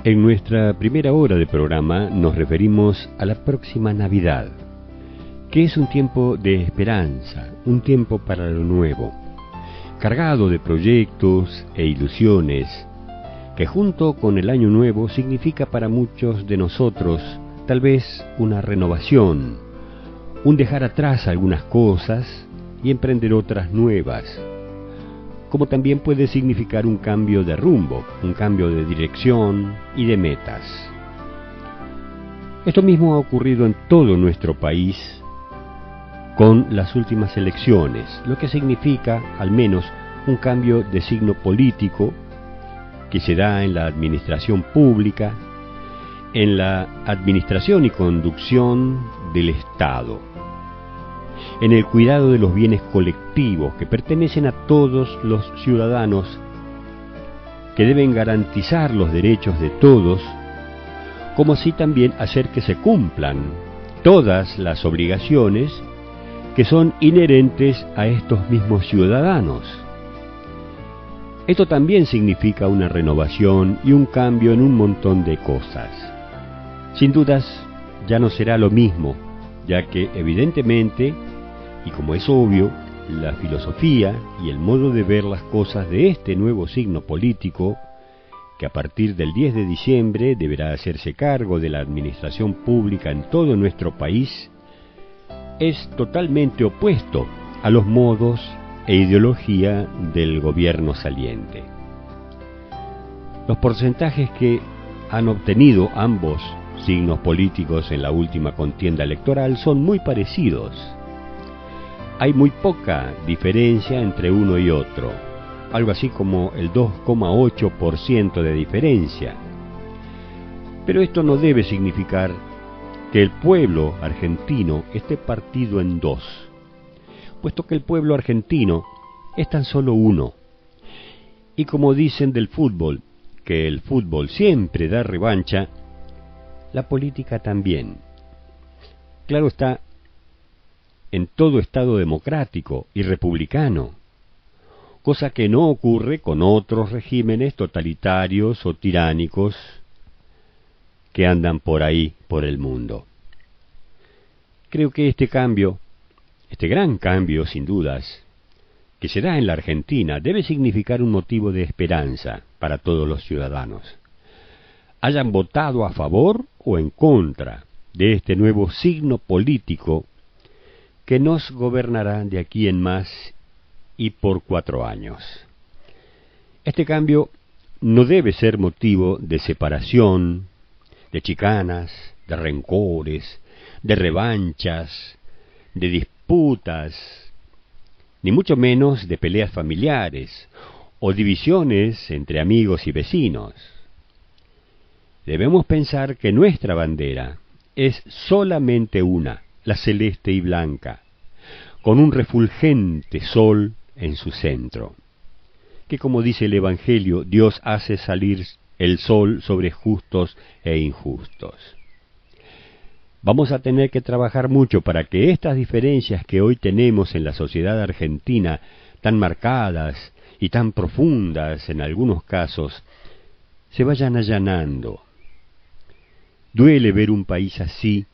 En nuestra primera hora de programa nos referimos a la próxima Navidad, que es un tiempo de esperanza, un tiempo para lo nuevo, cargado de proyectos e ilusiones, que junto con el Año Nuevo significa para muchos de nosotros tal vez una renovación, un dejar atrás algunas cosas y emprender otras nuevas, como también puede significar un cambio de rumbo, un cambio de dirección y de metas. Esto mismo ha ocurrido en todo nuestro país con las últimas elecciones, lo que significa al menos un cambio de signo político que se da en la administración pública, en la administración y conducción del Estado, en el cuidado de los bienes colectivos que pertenecen a todos los ciudadanos, que deben garantizar los derechos de todos, como así también hacer que se cumplan todas las obligaciones que son inherentes a estos mismos ciudadanos. Esto también significa una renovación y un cambio en un montón de cosas. Sin dudas, ya no será lo mismo, ya que evidentemente, y como es obvio, la filosofía y el modo de ver las cosas de este nuevo signo político, que a partir del 10 de diciembre deberá hacerse cargo de la administración pública en todo nuestro país, es totalmente opuesto a los modos e ideología del gobierno saliente. Los porcentajes que han obtenido ambos signos políticos en la última contienda electoral son muy parecidos. Hay muy poca diferencia entre uno y otro, algo así como el 2,8% de diferencia. Pero esto no debe significar que el pueblo argentino esté partido en dos, puesto que el pueblo argentino es tan solo uno. Y como dicen del fútbol, que el fútbol siempre da revancha, la política también. Claro está, en todo Estado democrático y republicano, cosa que no ocurre con otros regímenes totalitarios o tiránicos que andan por ahí, por el mundo. Creo que este cambio, este gran cambio, sin dudas, que se da en la Argentina, debe significar un motivo de esperanza para todos los ciudadanos, hayan votado a favor o en contra de este nuevo signo político que nos gobernará de aquí en más y por 4 años. Este cambio no debe ser motivo de separación, de chicanas, de rencores, de revanchas, de disputas, ni mucho menos de peleas familiares o divisiones entre amigos y vecinos. Debemos pensar que nuestra bandera es solamente una, la celeste y blanca, con un refulgente sol en su centro, que como dice el Evangelio, Dios hace salir el sol sobre justos e injustos. Vamos a tener que trabajar mucho para que estas diferencias que hoy tenemos en la sociedad argentina, tan marcadas y tan profundas en algunos casos, se vayan allanando. Duele ver un país así,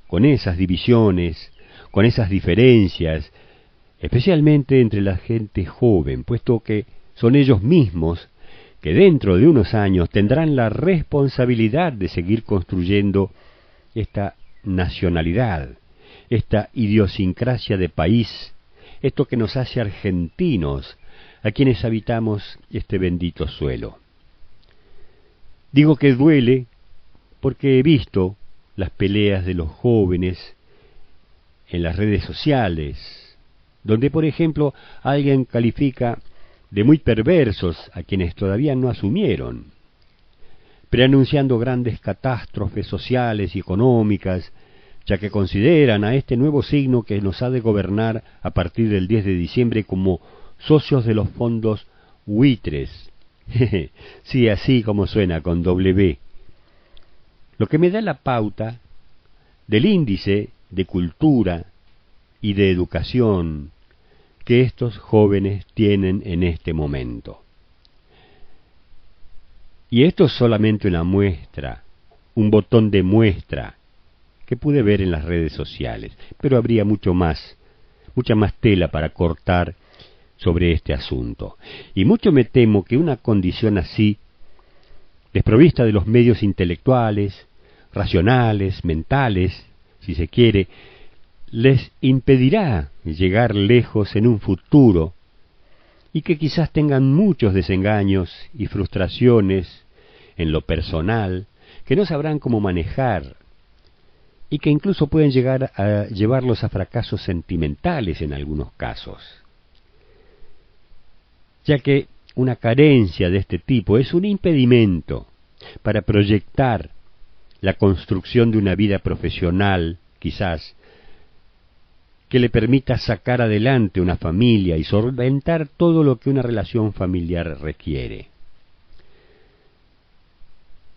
con esas divisiones, con esas diferencias, especialmente entre la gente joven, puesto que son ellos mismos que dentro de unos años tendrán la responsabilidad de seguir construyendo esta nacionalidad, esta idiosincrasia de país, esto que nos hace argentinos, a quienes habitamos este bendito suelo. Digo que duele porque he visto las peleas de los jóvenes en las redes sociales, donde por ejemplo alguien califica de muy perversos a quienes todavía no asumieron, preanunciando grandes catástrofes sociales y económicas, ya que consideran a este nuevo signo que nos ha de gobernar a partir del 10 de diciembre como socios de los fondos buitres. Sí, así como suena, con W. Lo que me da la pauta del índice de cultura y de educación que estos jóvenes tienen en este momento. Y esto es solamente una muestra, un botón de muestra que pude ver en las redes sociales, pero habría mucha más tela para cortar sobre este asunto. Y mucho me temo que una condición así, desprovista de los medios intelectuales, racionales, mentales, si se quiere, les impedirá llegar lejos en un futuro, y que quizás tengan muchos desengaños y frustraciones en lo personal, que no sabrán cómo manejar, y que incluso pueden llegar a llevarlos a fracasos sentimentales en algunos casos. Ya que una carencia de este tipo es un impedimento para proyectar la construcción de una vida profesional, quizás, que le permita sacar adelante una familia y solventar todo lo que una relación familiar requiere.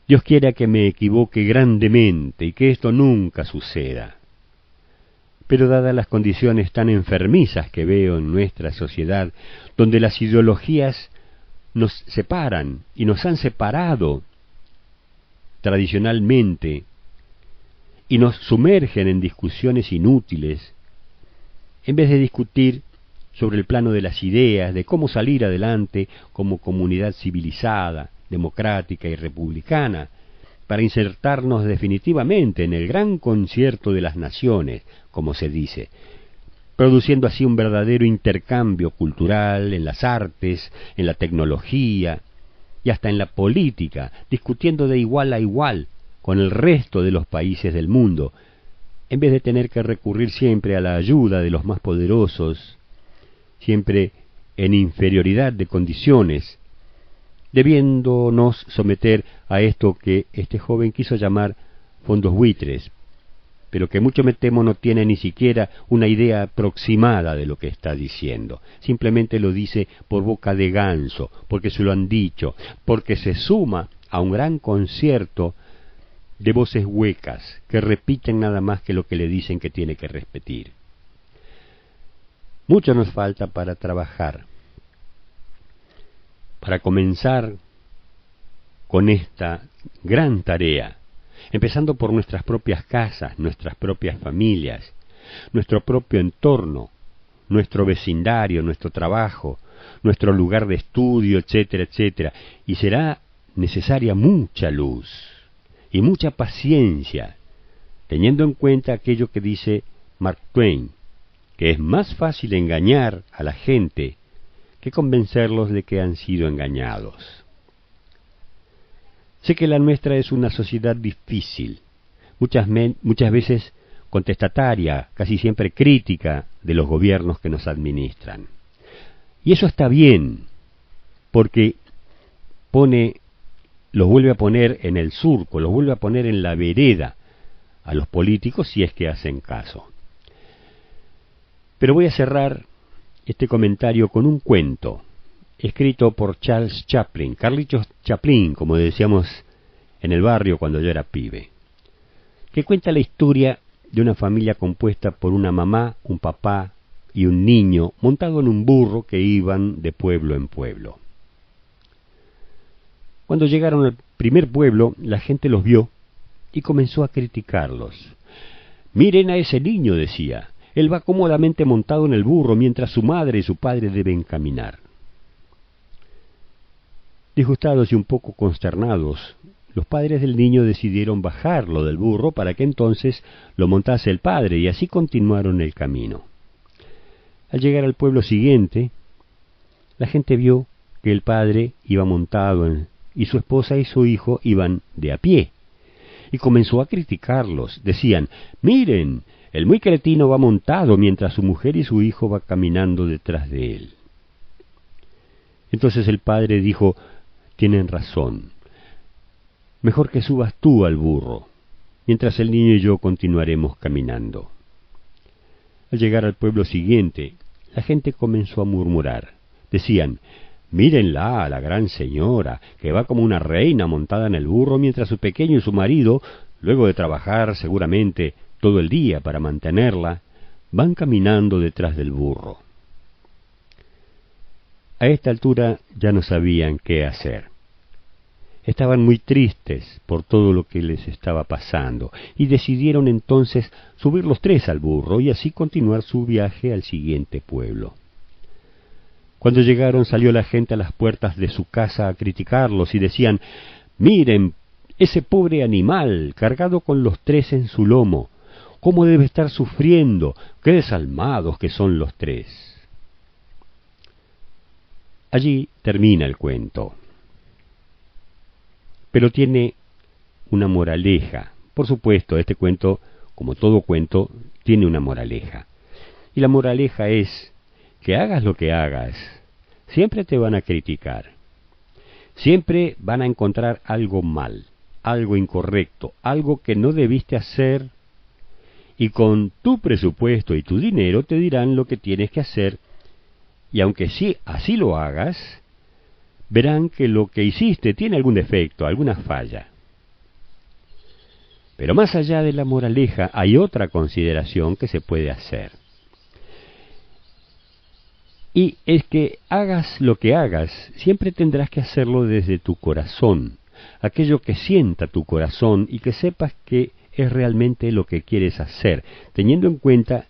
Dios quiera que me equivoque grandemente y que esto nunca suceda. Pero dadas las condiciones tan enfermizas que veo en nuestra sociedad, donde las ideologías nos separan y nos han separado tradicionalmente y nos sumergen en discusiones inútiles, en vez de discutir sobre el plano de las ideas, de cómo salir adelante como comunidad civilizada, democrática y republicana, para insertarnos definitivamente en el gran concierto de las naciones, como se dice, produciendo así un verdadero intercambio cultural en las artes, en la tecnología y hasta en la política, discutiendo de igual a igual con el resto de los países del mundo, en vez de tener que recurrir siempre a la ayuda de los más poderosos, siempre en inferioridad de condiciones, debiéndonos someter a esto que este joven quiso llamar fondos buitres, pero que mucho me temo no tiene ni siquiera una idea aproximada de lo que está diciendo. Simplemente lo dice por boca de ganso, porque se lo han dicho, porque se suma a un gran concierto de voces huecas que repiten nada más que lo que le dicen que tiene que repetir. Mucho nos falta para trabajar, para comenzar con esta gran tarea, empezando por nuestras propias casas, nuestras propias familias, nuestro propio entorno, nuestro vecindario, nuestro trabajo, nuestro lugar de estudio, etcétera, etcétera. Y será necesaria mucha luz y mucha paciencia, teniendo en cuenta aquello que dice Mark Twain, que es más fácil engañar a la gente que convencerlos de que han sido engañados. Sé que la nuestra es una sociedad difícil, muchas veces contestataria, casi siempre crítica de los gobiernos que nos administran. Y eso está bien, porque los vuelve a poner en el surco, los vuelve a poner en la vereda a los políticos si es que hacen caso. Pero voy a cerrar este comentario con un cuento escrito por Charles Chaplin, Carlitos Chaplin, como decíamos en el barrio cuando yo era pibe, que cuenta la historia de una familia compuesta por una mamá, un papá y un niño montado en un burro que iban de pueblo en pueblo. Cuando llegaron al primer pueblo, la gente los vio y comenzó a criticarlos. «Miren a ese niño», decía, «él va cómodamente montado en el burro mientras su madre y su padre deben caminar». Disgustados y un poco consternados, los padres del niño decidieron bajarlo del burro para que entonces lo montase el padre, y así continuaron el camino. Al llegar al pueblo siguiente, la gente vio que el padre iba montado y su esposa y su hijo iban de a pie, y comenzó a criticarlos. Decían: «Miren, el muy cretino va montado mientras su mujer y su hijo van caminando detrás de él». Entonces el padre dijo: «Tienen razón. Mejor que subas tú al burro, mientras el niño y yo continuaremos caminando». Al llegar al pueblo siguiente, la gente comenzó a murmurar. Decían: «Mírenla, a la gran señora, que va como una reina montada en el burro, mientras su pequeño y su marido, luego de trabajar seguramente todo el día para mantenerla, van caminando detrás del burro». A esta altura ya no sabían qué hacer. estaban muy tristes por todo lo que les estaba pasando, y decidieron entonces subir los tres al burro y así continuar su viaje al siguiente pueblo. Cuando llegaron salió la gente a las puertas de su casa a criticarlos y decían: «Miren, ese pobre animal, cargado con los tres en su lomo, cómo debe estar sufriendo, qué desalmados que son los tres». Allí termina el cuento. Pero tiene una moraleja. Por supuesto, este cuento, como todo cuento, tiene una moraleja. Y la moraleja es que hagas lo que hagas, siempre te van a criticar. Siempre van a encontrar algo mal, algo incorrecto, algo que no debiste hacer, y con tu presupuesto y tu dinero te dirán lo que tienes que hacer, y aunque sí así lo hagas, verán que lo que hiciste tiene algún defecto, alguna falla. Pero más allá de la moraleja hay otra consideración que se puede hacer. Y es que hagas lo que hagas, siempre tendrás que hacerlo desde tu corazón, aquello que sienta tu corazón y que sepas que es realmente lo que quieres hacer, teniendo en cuenta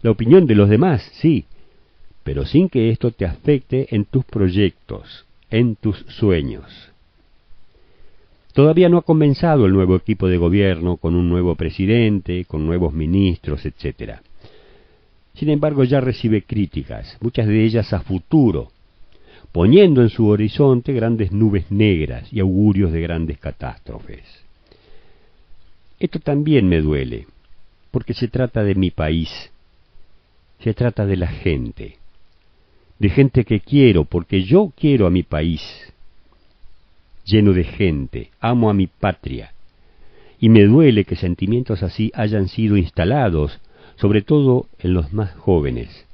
la opinión de los demás, sí, pero sin que esto te afecte en tus proyectos, en tus sueños. Todavía no ha comenzado el nuevo equipo de gobierno con un nuevo presidente, con nuevos ministros, etc. Sin embargo, ya recibe críticas, muchas de ellas a futuro, poniendo en su horizonte grandes nubes negras y augurios de grandes catástrofes. Esto también me duele, porque se trata de mi país, se trata de la gente, de gente que quiero, porque yo quiero a mi país, lleno de gente, amo a mi patria, y me duele que sentimientos así hayan sido instalados, sobre todo en los más jóvenes,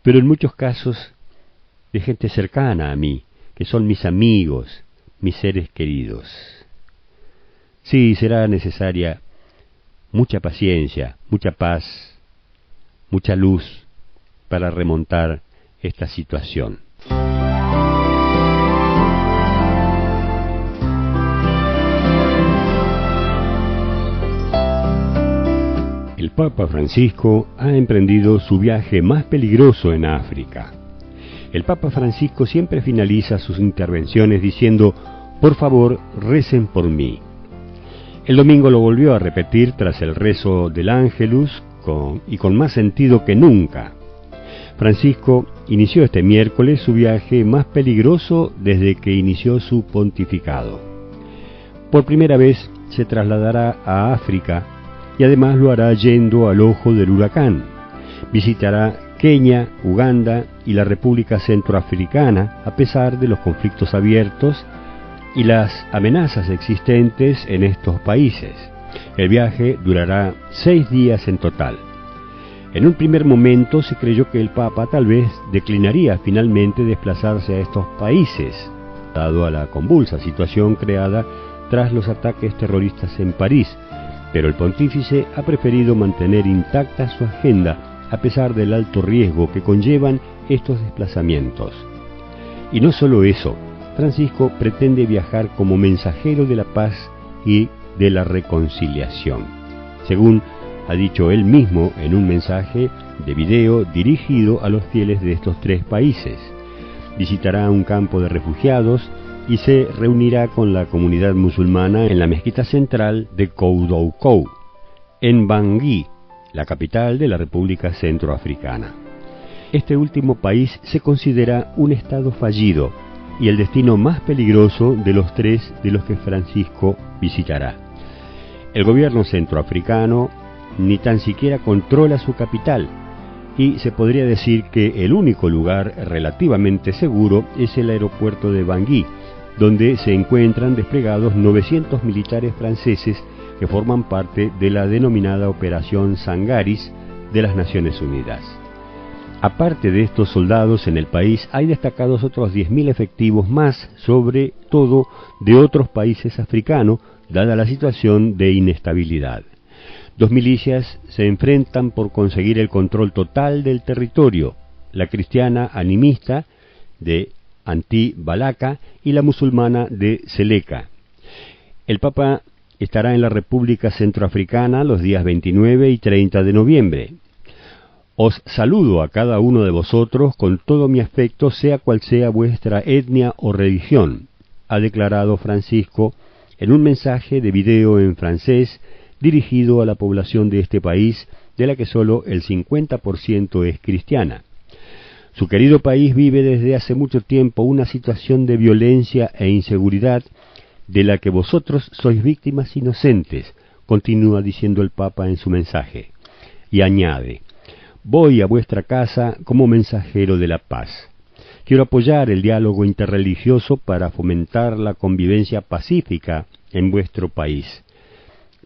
pero en muchos casos de gente cercana a mí, que son mis amigos, mis seres queridos. Sí, será necesaria mucha paciencia, mucha paz, mucha luz para remontar esta situación. El Papa Francisco ha emprendido su viaje más peligroso en África. El Papa Francisco siempre finaliza sus intervenciones diciendo: «Por favor, recen por mí». El domingo lo volvió a repetir tras el rezo del Ángelus con más sentido que nunca. Francisco inició este miércoles su viaje más peligroso desde que inició su pontificado. Por primera vez se trasladará a África y además lo hará yendo al ojo del huracán. Visitará Kenia, Uganda y la República Centroafricana a pesar de los conflictos abiertos y las amenazas existentes en estos países. El viaje durará 6 días en total. En un primer momento se creyó que el Papa tal vez declinaría finalmente desplazarse a estos países, dado a la convulsa situación creada tras los ataques terroristas en París, pero el pontífice ha preferido mantener intacta su agenda a pesar del alto riesgo que conllevan estos desplazamientos. Y no solo eso, Francisco pretende viajar como mensajero de la paz y de la reconciliación, según ha dicho él mismo en un mensaje de video dirigido a los fieles de estos 3 países. Visitará un campo de refugiados y se reunirá con la comunidad musulmana en la mezquita central de Koudoukou, en Bangui, la capital de la República Centroafricana. Este último país se considera un estado fallido y el destino más peligroso de los 3 de los que Francisco visitará. El gobierno centroafricano ni tan siquiera controla su capital, y se podría decir que el único lugar relativamente seguro es el aeropuerto de Bangui, donde se encuentran desplegados 900 militares franceses que forman parte de la denominada Operación Sangaris de las Naciones Unidas. Aparte de estos soldados en el país, hay destacados otros 10.000 efectivos más, sobre todo de otros países africanos, dada la situación de inestabilidad. 2 milicias se enfrentan por conseguir el control total del territorio: la cristiana animista de Antí-Balaca y la musulmana de Seleca. El Papa estará en la República Centroafricana los días 29 y 30 de noviembre. Os saludo a cada uno de vosotros con todo mi afecto, sea cual sea vuestra etnia o religión, ha declarado Francisco en un mensaje de video en francés dirigido a la población de este país, de la que solo el 50% es cristiana. Su querido país vive desde hace mucho tiempo una situación de violencia e inseguridad de la que vosotros sois víctimas inocentes, continúa diciendo el Papa en su mensaje. Y añade: voy a vuestra casa como mensajero de la paz. Quiero apoyar el diálogo interreligioso para fomentar la convivencia pacífica en vuestro país.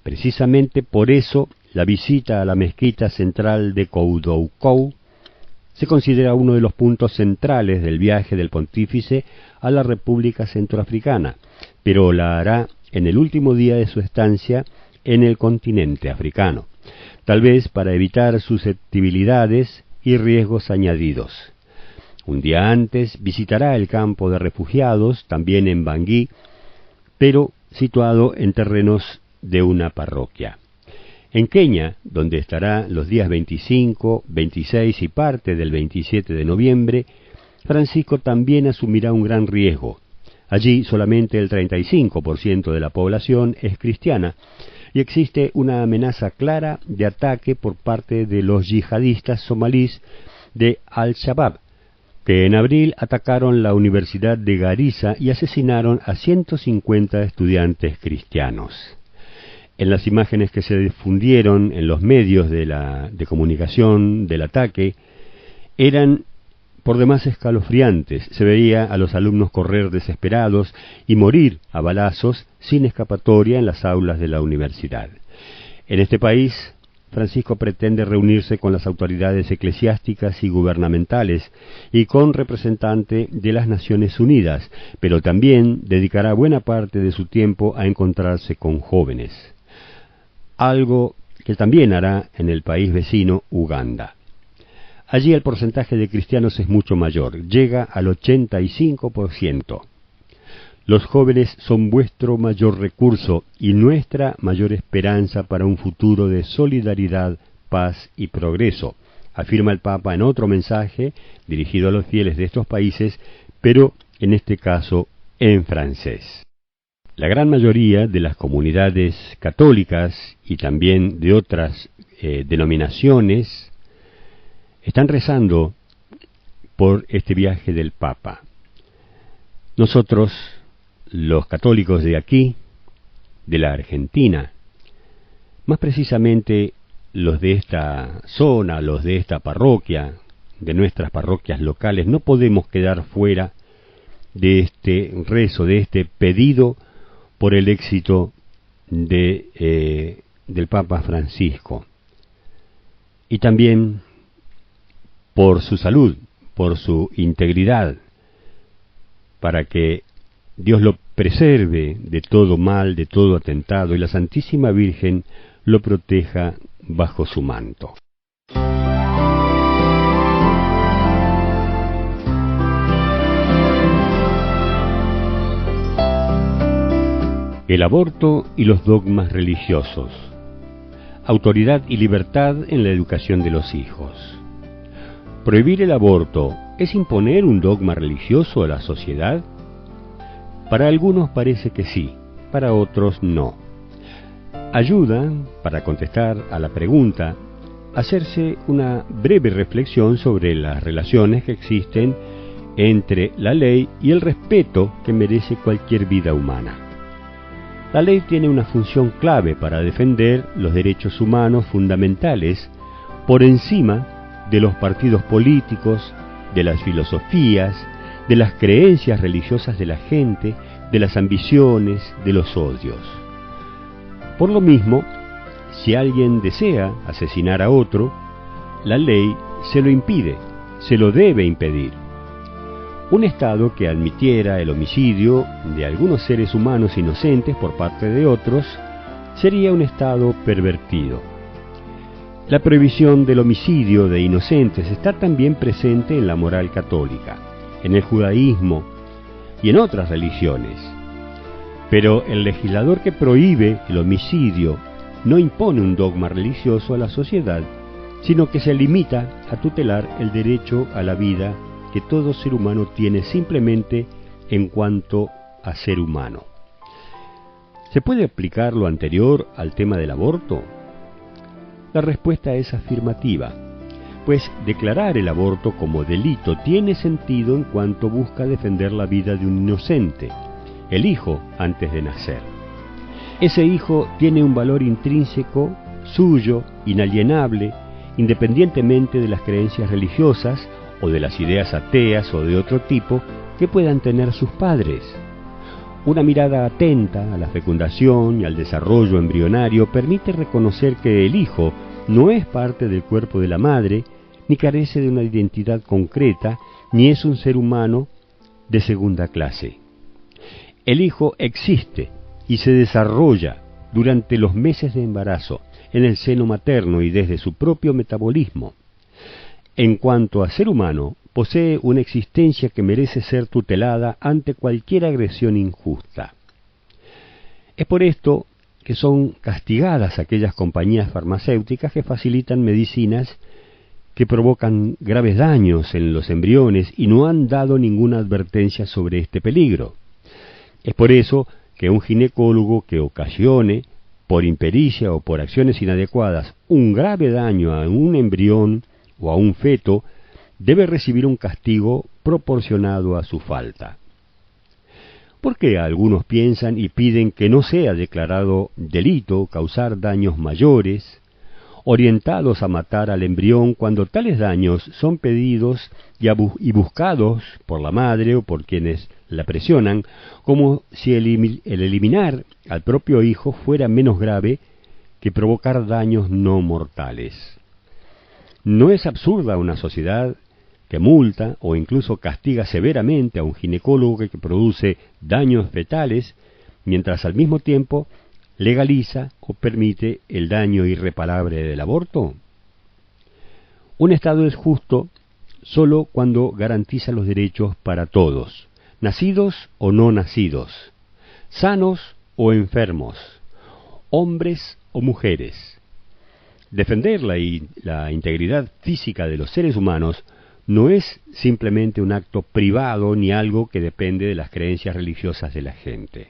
Precisamente por eso, la visita a la mezquita central de Koudoukou se considera uno de los puntos centrales del viaje del pontífice a la República Centroafricana, pero la hará en el último día de su estancia en el continente africano, tal vez para evitar susceptibilidades y riesgos añadidos. Un día antes visitará el campo de refugiados, también en Bangui, pero situado en terrenos de una parroquia. En Kenia, donde estará los días 25, 26 y parte del 27 de noviembre, Francisco también asumirá un gran riesgo. Allí solamente el 35% de la población es cristiana y existe una amenaza clara de ataque por parte de los yihadistas somalíes de Al-Shabaab, que en abril atacaron la Universidad de Garissa y asesinaron a 150 estudiantes cristianos. En las imágenes que se difundieron en los medios de comunicación del ataque, eran por demás escalofriantes. Se veía a los alumnos correr desesperados y morir a balazos sin escapatoria en las aulas de la universidad. En este país, Francisco pretende reunirse con las autoridades eclesiásticas y gubernamentales y con representantes de las Naciones Unidas, pero también dedicará buena parte de su tiempo a encontrarse con jóvenes, algo que también hará en el país vecino, Uganda. Allí el porcentaje de cristianos es mucho mayor, llega al 85%. Los jóvenes son vuestro mayor recurso y nuestra mayor esperanza para un futuro de solidaridad, paz y progreso, afirma el Papa en otro mensaje dirigido a los fieles de estos países, pero en este caso en francés. La gran mayoría de las comunidades católicas y también de otras denominaciones están rezando por este viaje del Papa. Nosotros, los católicos de aquí, de la Argentina, más precisamente los de esta zona, los de esta parroquia, de nuestras parroquias locales, no podemos quedar fuera de este rezo, de este pedido por el éxito del Papa Francisco. Y también por su salud, por su integridad, para que Dios lo preserve de todo mal, de todo atentado, y la Santísima Virgen lo proteja bajo su manto. El aborto y los dogmas religiosos. Autoridad y libertad en la educación de los hijos. ¿Prohibir el aborto es imponer un dogma religioso a la sociedad? Para algunos parece que sí, para otros no. Ayuda, para contestar a la pregunta, hacerse una breve reflexión sobre las relaciones que existen entre la ley y el respeto que merece cualquier vida humana. La ley tiene una función clave para defender los derechos humanos fundamentales por encima de los partidos políticos, de las filosofías, de las creencias religiosas de la gente, de las ambiciones, de los odios. Por lo mismo, si alguien desea asesinar a otro, la ley se lo impide, se lo debe impedir. Un Estado que admitiera el homicidio de algunos seres humanos inocentes por parte de otros sería un Estado pervertido. La prohibición del homicidio de inocentes está también presente en la moral católica. en el judaísmo y en otras religiones. Pero el legislador que prohíbe el homicidio no impone un dogma religioso a la sociedad, sino que se limita a tutelar el derecho a la vida que todo ser humano tiene simplemente en cuanto a ser humano. ¿Se puede aplicar lo anterior al tema del aborto? La respuesta es afirmativa, pues declarar el aborto como delito tiene sentido en cuanto busca defender la vida de un inocente, el hijo antes de nacer. Ese hijo tiene un valor intrínseco, suyo, inalienable, independientemente de las creencias religiosas o de las ideas ateas o de otro tipo que puedan tener sus padres. Una mirada atenta a la fecundación y al desarrollo embrionario permite reconocer que el hijo no es parte del cuerpo de la madre, ni carece de una identidad concreta, ni es un ser humano de segunda clase. El hijo existe y se desarrolla durante los meses de embarazo, en el seno materno y desde su propio metabolismo. En cuanto a ser humano, posee una existencia que merece ser tutelada ante cualquier agresión injusta. Es por esto que son castigadas aquellas compañías farmacéuticas que facilitan medicinas que provocan graves daños en los embriones y no han dado ninguna advertencia sobre este peligro. Es por eso que un ginecólogo que ocasione, por impericia o por acciones inadecuadas, un grave daño a un embrión o a un feto, debe recibir un castigo proporcionado a su falta. ¿Por qué algunos piensan y piden que no sea declarado delito causar daños mayores, orientados a matar al embrión cuando tales daños son pedidos y buscados por la madre o por quienes la presionan, como si el eliminar al propio hijo fuera menos grave que provocar daños no mortales? ¿No es absurda una sociedad que multa o incluso castiga severamente a un ginecólogo que produce daños fetales, mientras al mismo tiempo legaliza o permite el daño irreparable del aborto? Un Estado es justo solo cuando garantiza los derechos para todos, nacidos o no nacidos, sanos o enfermos, hombres o mujeres. Defender la integridad física de los seres humanos no es simplemente un acto privado ni algo que depende de las creencias religiosas de la gente.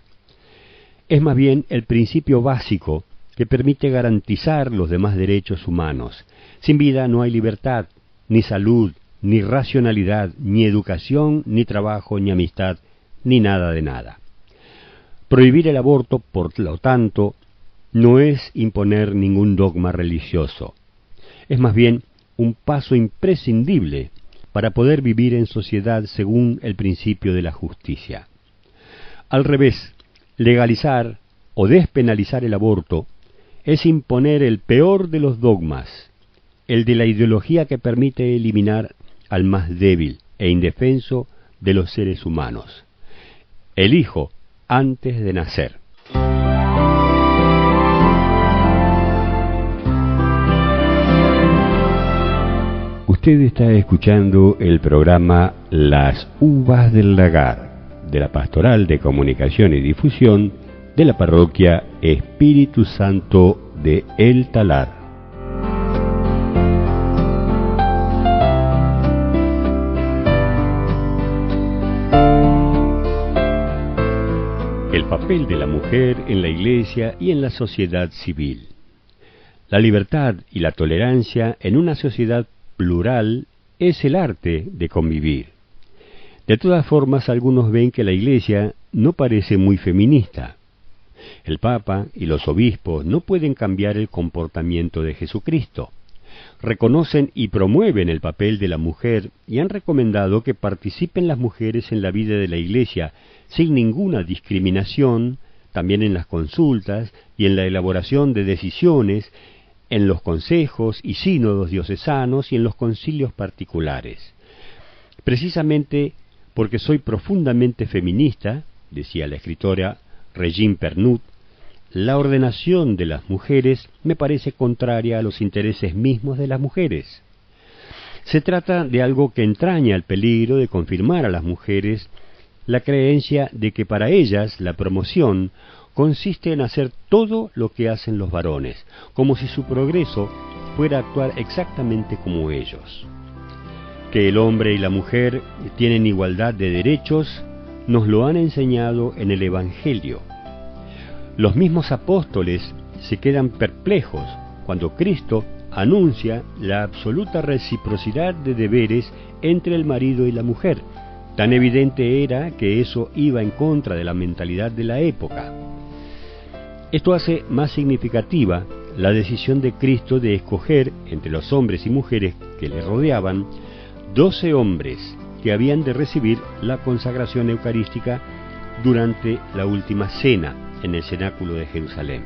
Es más bien el principio básico que permite garantizar los demás derechos humanos. Sin vida no hay libertad, ni salud, ni racionalidad, ni educación, ni trabajo, ni amistad, ni nada de nada. Prohibir el aborto, por lo tanto, no es imponer ningún dogma religioso. Es más bien un paso imprescindible para poder vivir en sociedad según el principio de la justicia. Al revés, legalizar o despenalizar el aborto es imponer el peor de los dogmas, el de la ideología que permite eliminar al más débil e indefenso de los seres humanos, el hijo antes de nacer. Usted está escuchando el programa Las Uvas del Lagar, de la Pastoral de Comunicación y Difusión de la Parroquia Espíritu Santo de El Talar. El papel de la mujer en la Iglesia y en la sociedad civil. La libertad y la tolerancia en una sociedad plural es el arte de convivir. De todas formas, algunos ven que la Iglesia no parece muy feminista. El Papa y los obispos no pueden cambiar el comportamiento de Jesucristo. Reconocen y promueven el papel de la mujer y han recomendado que participen las mujeres en la vida de la Iglesia sin ninguna discriminación, también en las consultas y en la elaboración de decisiones, en los consejos y sínodos diocesanos y en los concilios particulares. Precisamente porque soy profundamente feminista, decía la escritora Regine Pernut, la ordenación de las mujeres me parece contraria a los intereses mismos de las mujeres. Se trata de algo que entraña el peligro de confirmar a las mujeres la creencia de que para ellas la promoción consiste en hacer todo lo que hacen los varones, como si su progreso fuera actuar exactamente como ellos. Que el hombre y la mujer tienen igualdad de derechos, nos lo han enseñado en el Evangelio. Los mismos apóstoles se quedan perplejos cuando Cristo anuncia la absoluta reciprocidad de deberes entre el marido y la mujer. Tan evidente era que eso iba en contra de la mentalidad de la época. Esto hace más significativa la decisión de Cristo de escoger entre los hombres y mujeres que le rodeaban 12 hombres que habían de recibir la consagración eucarística durante la última cena en el cenáculo de Jerusalén.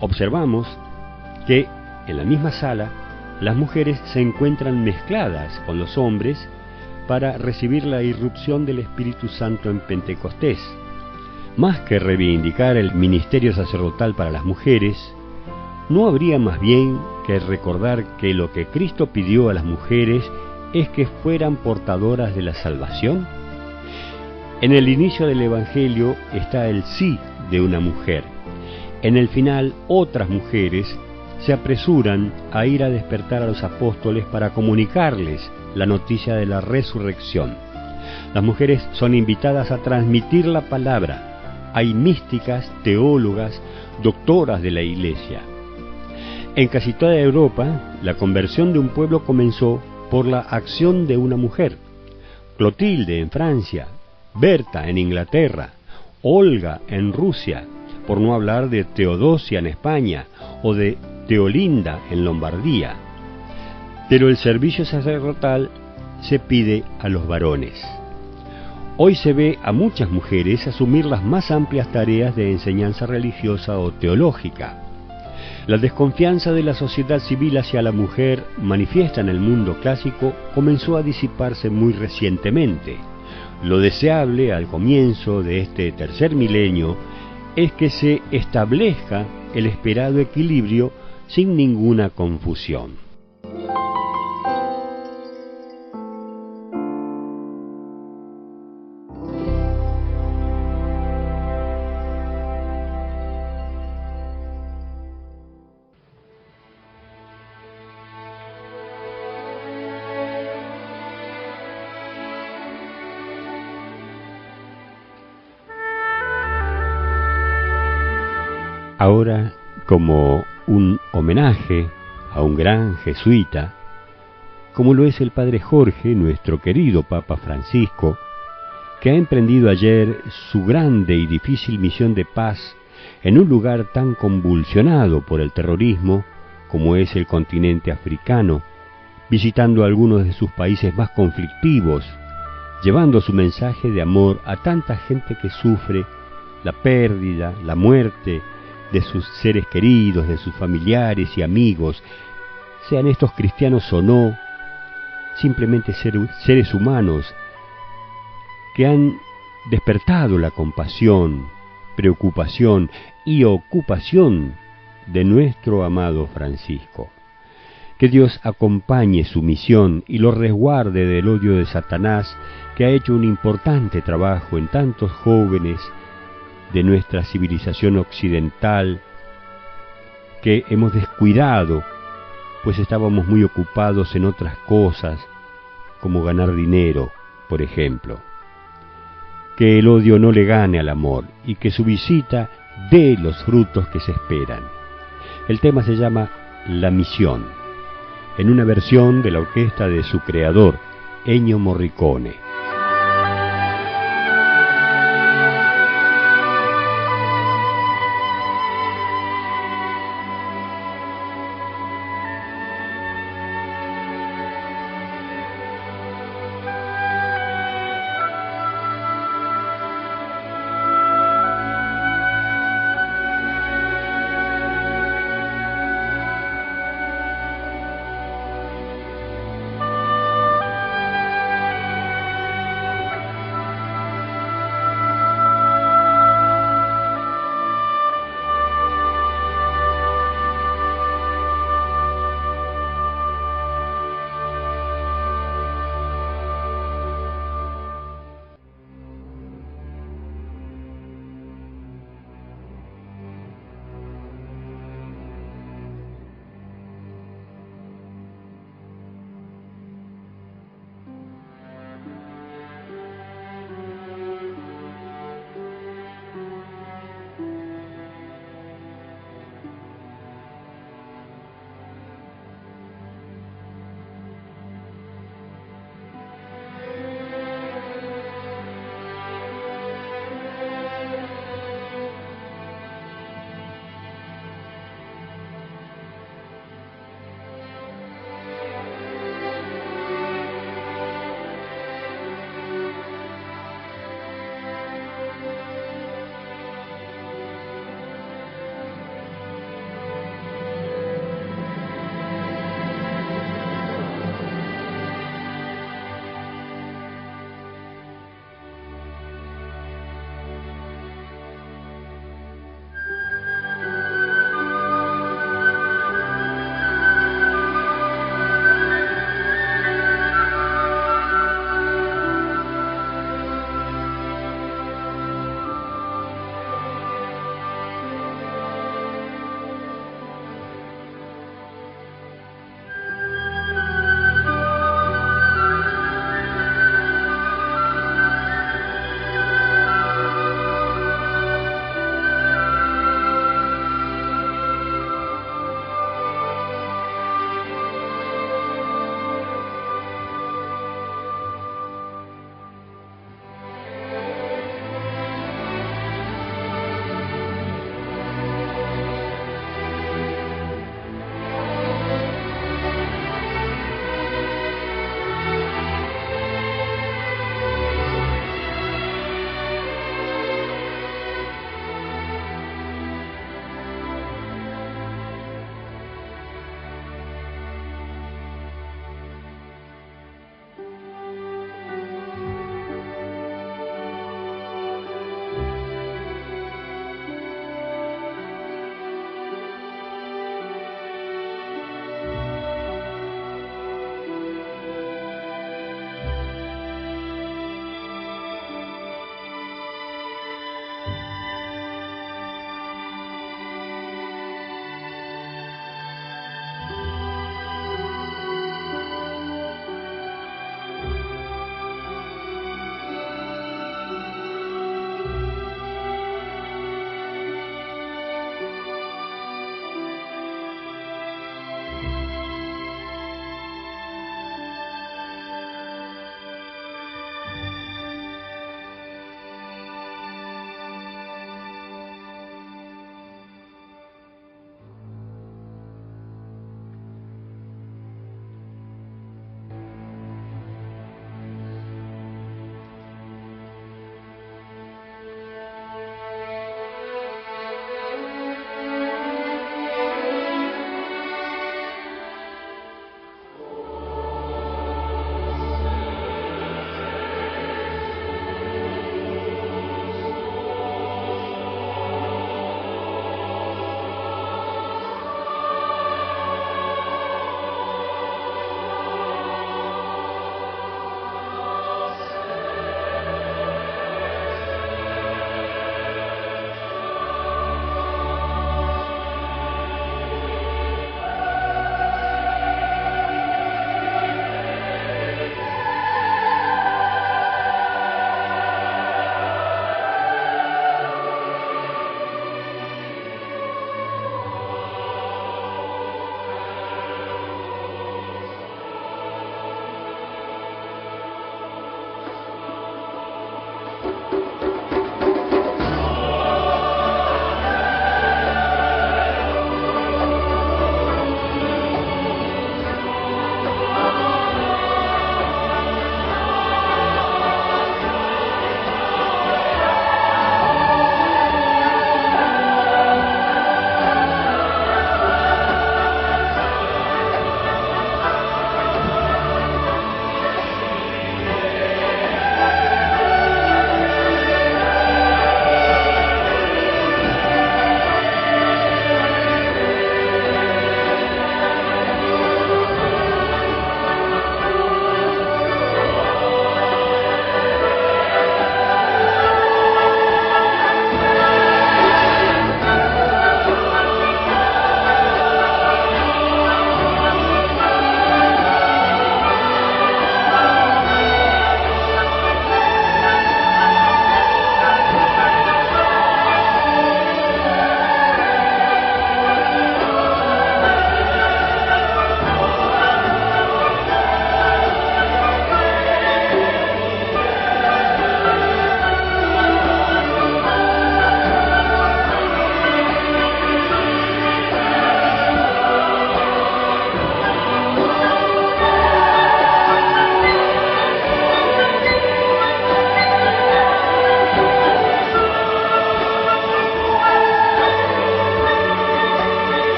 Observamos que en la misma sala las mujeres se encuentran mezcladas con los hombres para recibir la irrupción del Espíritu Santo en Pentecostés. Más que reivindicar el ministerio sacerdotal para las mujeres, ¿no habría más bien que recordar que lo que Cristo pidió a las mujeres es que fueran portadoras de la salvación? En el inicio del Evangelio está el sí de una mujer. En el final, otras mujeres se apresuran a ir a despertar a los apóstoles para comunicarles la noticia de la resurrección. Las mujeres son invitadas a transmitir la palabra. Hay místicas, teólogas, doctoras de la Iglesia. En casi toda Europa, la conversión de un pueblo comenzó por la acción de una mujer. Clotilde en Francia, Berta en Inglaterra, Olga en Rusia, por no hablar de Teodosia en España o de Teolinda en Lombardía. Pero el servicio sacerdotal se pide a los varones. Hoy se ve a muchas mujeres asumir las más amplias tareas de enseñanza religiosa o teológica. La desconfianza de la sociedad civil hacia la mujer, manifiesta en el mundo clásico, comenzó a disiparse muy recientemente. Lo deseable al comienzo de este tercer milenio es que se establezca el esperado equilibrio sin ninguna confusión. Ahora, como un homenaje a un gran jesuita, como lo es el Padre Jorge, nuestro querido Papa Francisco, que ha emprendido ayer su grande y difícil misión de paz en un lugar tan convulsionado por el terrorismo como es el continente africano, visitando algunos de sus países más conflictivos, llevando su mensaje de amor a tanta gente que sufre la pérdida, la muerte de sus seres queridos, de sus familiares y amigos, sean estos cristianos o no, simplemente seres humanos que han despertado la compasión, preocupación y ocupación de nuestro amado Francisco. Que Dios acompañe su misión y lo resguarde del odio de Satanás, que ha hecho un importante trabajo en tantos jóvenes de nuestra civilización occidental que hemos descuidado, pues estábamos muy ocupados en otras cosas, como ganar dinero, por ejemplo. Que el odio no le gane al amor y que su visita dé los frutos que se esperan. El tema se llama La Misión, en una versión de la orquesta de su creador, Ennio Morricone.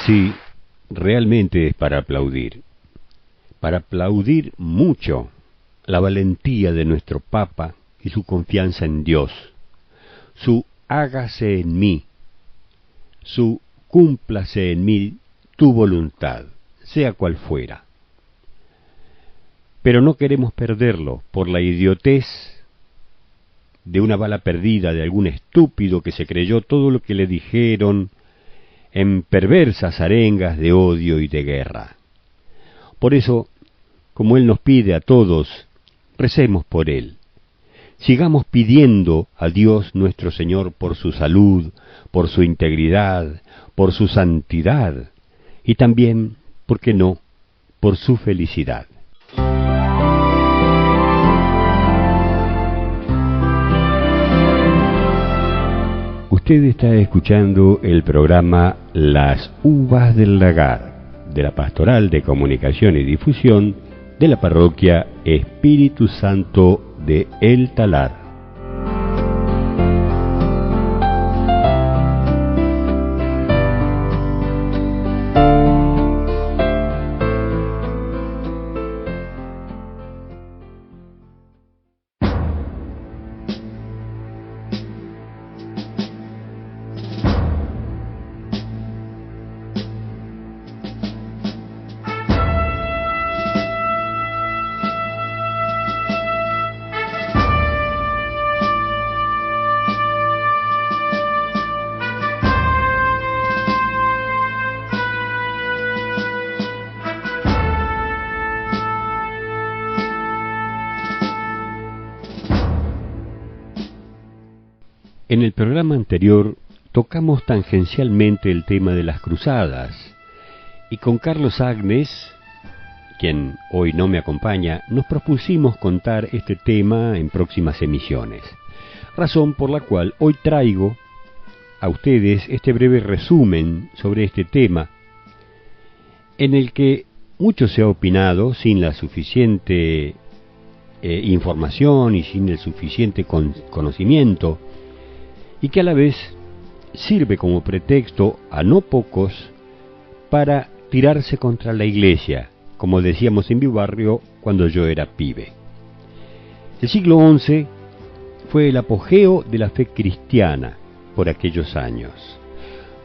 Sí, realmente es para aplaudir mucho la valentía de nuestro Papa y su confianza en Dios, su hágase en mí, su cúmplase en mí tu voluntad, sea cual fuera. Pero no queremos perderlo por la idiotez de una bala perdida de algún estúpido que se creyó todo lo que le dijeron en perversas arengas de odio y de guerra. Por eso, como Él nos pide a todos, recemos por Él. Sigamos pidiendo a Dios nuestro Señor por su salud, por su integridad, por su santidad y también, ¿por qué no?, por su felicidad. Usted está escuchando el programa Las Uvas del Lagar, de la Pastoral de Comunicación y Difusión de la Parroquia Espíritu Santo de El Talar. En el programa anterior tocamos tangencialmente el tema de las cruzadas y con Carlos Agnes, quien hoy no me acompaña, nos propusimos contar este tema en próximas emisiones, razón por la cual hoy traigo a ustedes este breve resumen sobre este tema, en el que mucho se ha opinado sin la suficiente información y sin el suficiente conocimiento, y que a la vez sirve como pretexto a no pocos para tirarse contra la Iglesia, como decíamos en mi barrio cuando yo era pibe. El siglo XI fue el apogeo de la fe cristiana por aquellos años,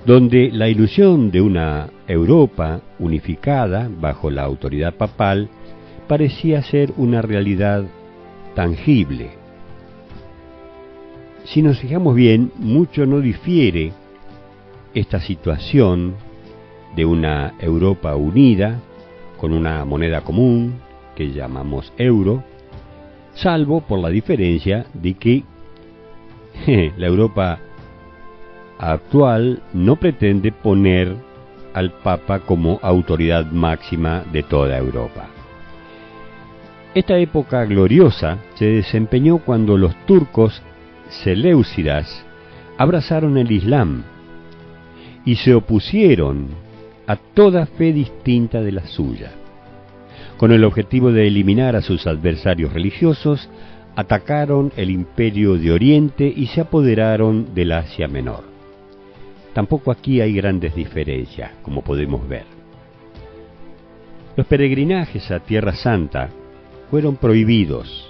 donde la ilusión de una Europa unificada bajo la autoridad papal parecía ser una realidad tangible. Si nos fijamos bien, mucho no difiere esta situación de una Europa unida, con una moneda común, que llamamos euro, salvo por la diferencia de que la Europa actual no pretende poner al Papa como autoridad máxima de toda Europa. Esta época gloriosa se desempeñó cuando los turcos seleucidas abrazaron el Islam y se opusieron a toda fe distinta de la suya. Con el objetivo de eliminar a sus adversarios religiosos, atacaron el imperio de Oriente y se apoderaron del Asia Menor. Tampoco aquí hay grandes diferencias, como podemos ver. Los peregrinajes a Tierra Santa fueron prohibidos,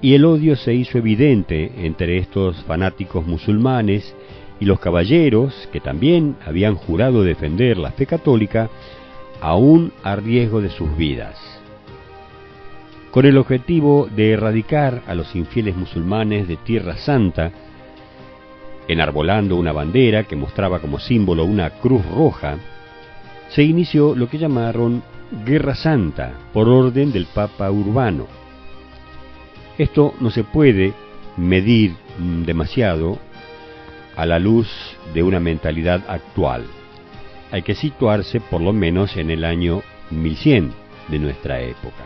y el odio se hizo evidente entre estos fanáticos musulmanes y los caballeros que también habían jurado defender la fe católica, aún a riesgo de sus vidas. Con el objetivo de erradicar a los infieles musulmanes de Tierra Santa, enarbolando una bandera que mostraba como símbolo una cruz roja, se inició lo que llamaron Guerra Santa por orden del Papa Urbano. Esto no se puede medir demasiado a la luz de una mentalidad actual. Hay que situarse por lo menos en el año 1100 de nuestra época.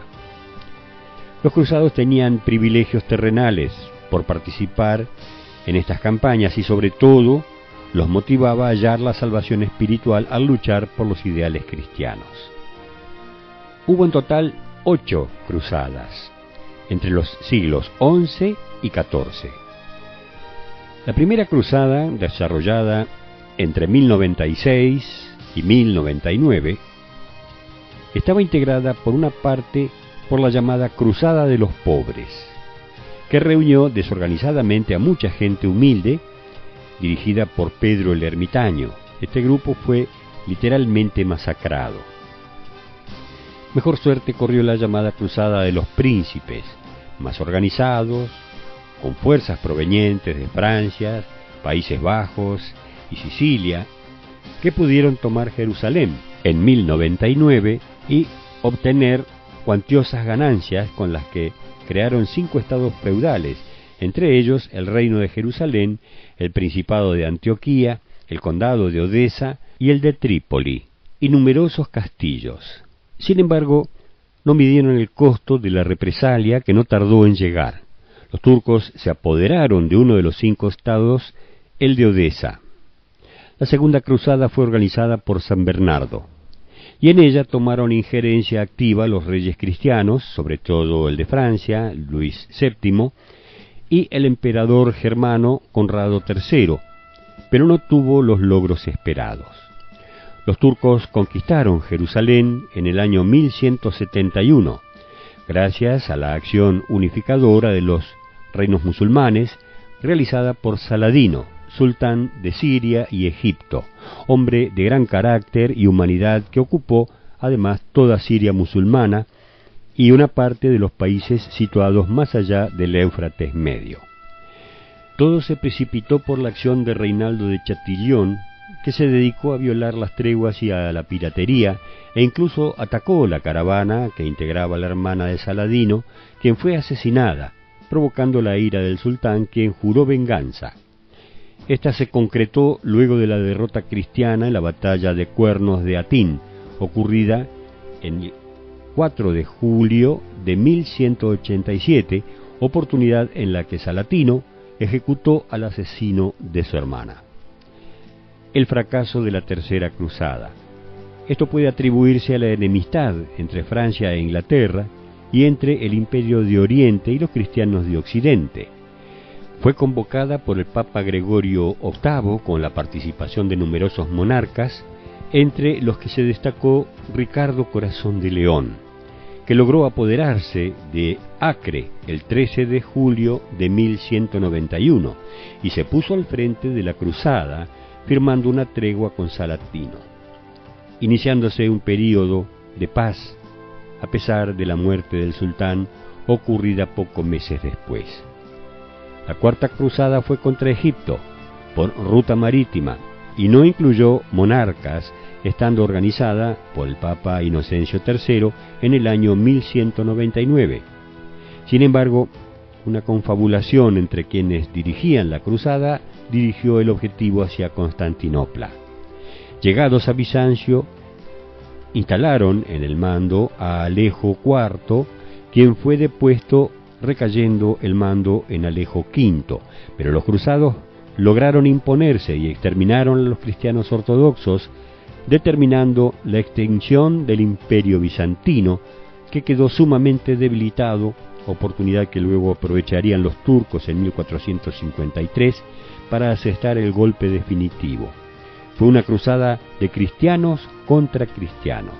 Los cruzados tenían privilegios terrenales por participar en estas campañas y sobre todo los motivaba a hallar la salvación espiritual al luchar por los ideales cristianos. Hubo en total 8 cruzadas entre los siglos XI y XIV. La primera cruzada, desarrollada entre 1096 y 1099, estaba integrada por una parte por la llamada Cruzada de los Pobres, que reunió desorganizadamente a mucha gente humilde, dirigida por Pedro el Ermitaño. Este grupo fue literalmente masacrado. Mejor suerte corrió la llamada Cruzada de los Príncipes, más organizados, con fuerzas provenientes de Francia, Países Bajos y Sicilia, que pudieron tomar Jerusalén en 1099 y obtener cuantiosas ganancias con las que crearon 5 estados feudales, entre ellos el reino de Jerusalén, el principado de Antioquía, el condado de Odesa y el de Trípoli, y numerosos castillos. Sin embargo, no midieron el costo de la represalia, que no tardó en llegar. Los turcos se apoderaron de uno de los 5 estados, el de Odesa. La segunda cruzada fue organizada por San Bernardo, y en ella tomaron injerencia activa los reyes cristianos, sobre todo el de Francia, Luis VII, y el emperador germano Conrado III, pero no tuvo los logros esperados. Los turcos conquistaron Jerusalén en el año 1171, gracias a la acción unificadora de los reinos musulmanes realizada por Saladino, sultán de Siria y Egipto, hombre de gran carácter y humanidad que ocupó además toda Siria musulmana y una parte de los países situados más allá del Éufrates medio. Todo se precipitó por la acción de Reinaldo de Chatillon, que se dedicó a violar las treguas y a la piratería, e incluso atacó la caravana que integraba la hermana de Saladino, quien fue asesinada, provocando la ira del sultán, quien juró venganza. Esta se concretó luego de la derrota cristiana en la batalla de Cuernos de Atín, ocurrida en el 4 de julio de 1187, oportunidad en la que Saladino ejecutó al asesino de su hermana. El fracaso de la Tercera Cruzada. Esto puede atribuirse a la enemistad entre Francia e Inglaterra y entre el Imperio de Oriente y los cristianos de Occidente. Fue convocada por el Papa Gregorio VIII con la participación de numerosos monarcas, entre los que se destacó Ricardo Corazón de León, que logró apoderarse de Acre el 13 de julio de 1191 y se puso al frente de la cruzada, firmando una tregua con Saladino, iniciándose un período de paz a pesar de la muerte del sultán ocurrida pocos meses después. La Cuarta Cruzada fue contra Egipto por ruta marítima y no incluyó monarcas, estando organizada por el Papa Inocencio III en el año 1199. Sin embargo, una confabulación entre quienes dirigían la cruzada dirigió el objetivo hacia Constantinopla. Llegados a Bizancio, instalaron en el mando a Alejo IV, quien fue depuesto, recayendo el mando en Alejo V, pero los cruzados lograron imponerse y exterminaron a los cristianos ortodoxos, determinando la extinción del Imperio bizantino, que quedó sumamente debilitado, oportunidad que luego aprovecharían los turcos en 1453 para asestar el golpe definitivo. Fue una cruzada de cristianos contra cristianos.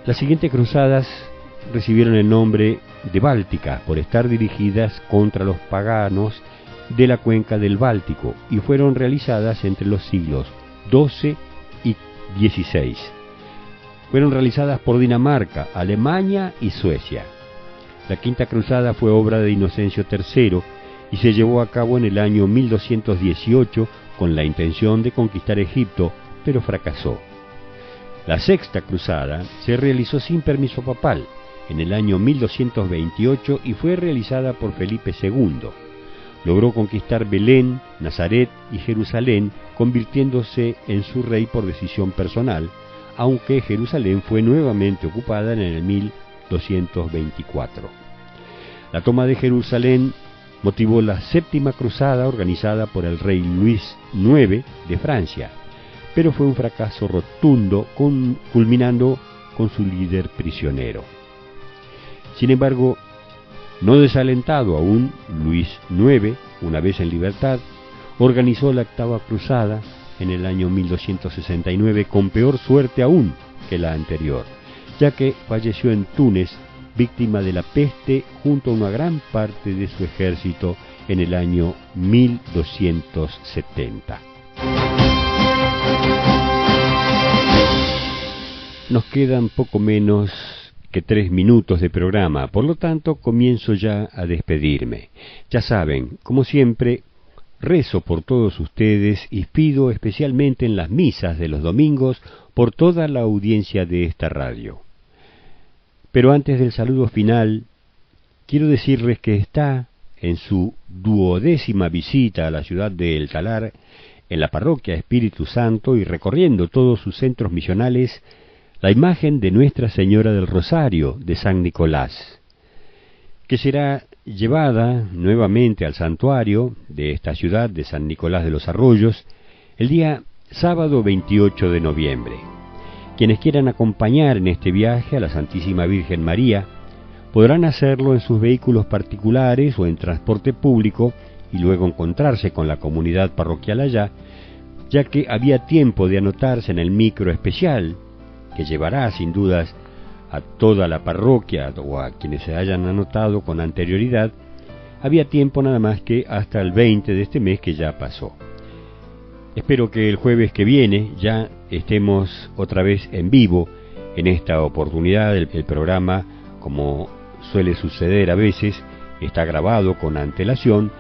Las siguientes cruzadas recibieron el nombre de Bálticas por estar dirigidas contra los paganos de la cuenca del Báltico y fueron realizadas entre los siglos XII y XVI. Fueron realizadas por Dinamarca, Alemania y Suecia. La Quinta Cruzada fue obra de Inocencio III y se llevó a cabo en el año 1218 con la intención de conquistar Egipto, pero fracasó. La Sexta Cruzada se realizó sin permiso papal en el año 1228 y fue realizada por Felipe II. Logró conquistar Belén, Nazaret y Jerusalén, convirtiéndose en su rey por decisión personal, aunque Jerusalén fue nuevamente ocupada en el 1224. La toma de Jerusalén motivó la Séptima Cruzada organizada por el rey Luis IX de Francia, pero fue un fracaso rotundo, culminando con su líder prisionero. Sin embargo, no desalentado aún, Luis IX, una vez en libertad, organizó la Octava Cruzada en el año 1269 con peor suerte aún que la anterior, ya que falleció en Túnez víctima de la peste junto a una gran parte de su ejército en el año 1270. Nos quedan poco menos que 3 minutos de programa, por lo tanto comienzo ya a despedirme. Ya saben, como siempre, rezo por todos ustedes y pido especialmente en las misas de los domingos por toda la audiencia de esta radio. Pero antes del saludo final, quiero decirles que está en su 12ª visita a la ciudad de El Talar, en la parroquia Espíritu Santo y recorriendo todos sus centros misionales, la imagen de Nuestra Señora del Rosario de San Nicolás, que será llevada nuevamente al santuario de esta ciudad de San Nicolás de los Arroyos el día sábado 28 de noviembre. Quienes quieran acompañar en este viaje a la Santísima Virgen María podrán hacerlo en sus vehículos particulares o en transporte público y luego encontrarse con la comunidad parroquial allá, ya que había tiempo de anotarse en el micro especial que llevará sin dudas a toda la parroquia o a quienes se hayan anotado con anterioridad. Había tiempo nada más que hasta el 20 de este mes que ya pasó. Espero que el jueves que viene ya estemos otra vez en vivo. En esta oportunidad el programa, como suele suceder a veces, está grabado con antelación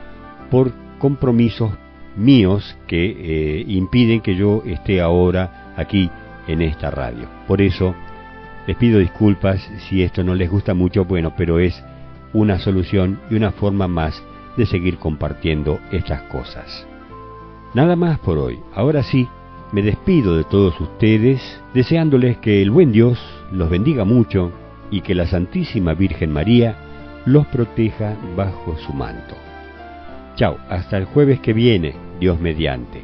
por compromisos míos que impiden que yo esté ahora aquí en esta radio. Por eso les pido disculpas si esto no les gusta mucho, bueno, pero es una solución y una forma más de seguir compartiendo estas cosas. Nada más por hoy. Ahora sí, me despido de todos ustedes, deseándoles que el buen Dios los bendiga mucho y que la Santísima Virgen María los proteja bajo su manto. Chao, hasta el jueves que viene, Dios mediante.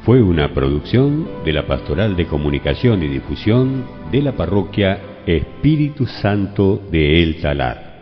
Fue una producción de la Pastoral de Comunicación y Difusión de la Parroquia Espíritu Santo de El Talar.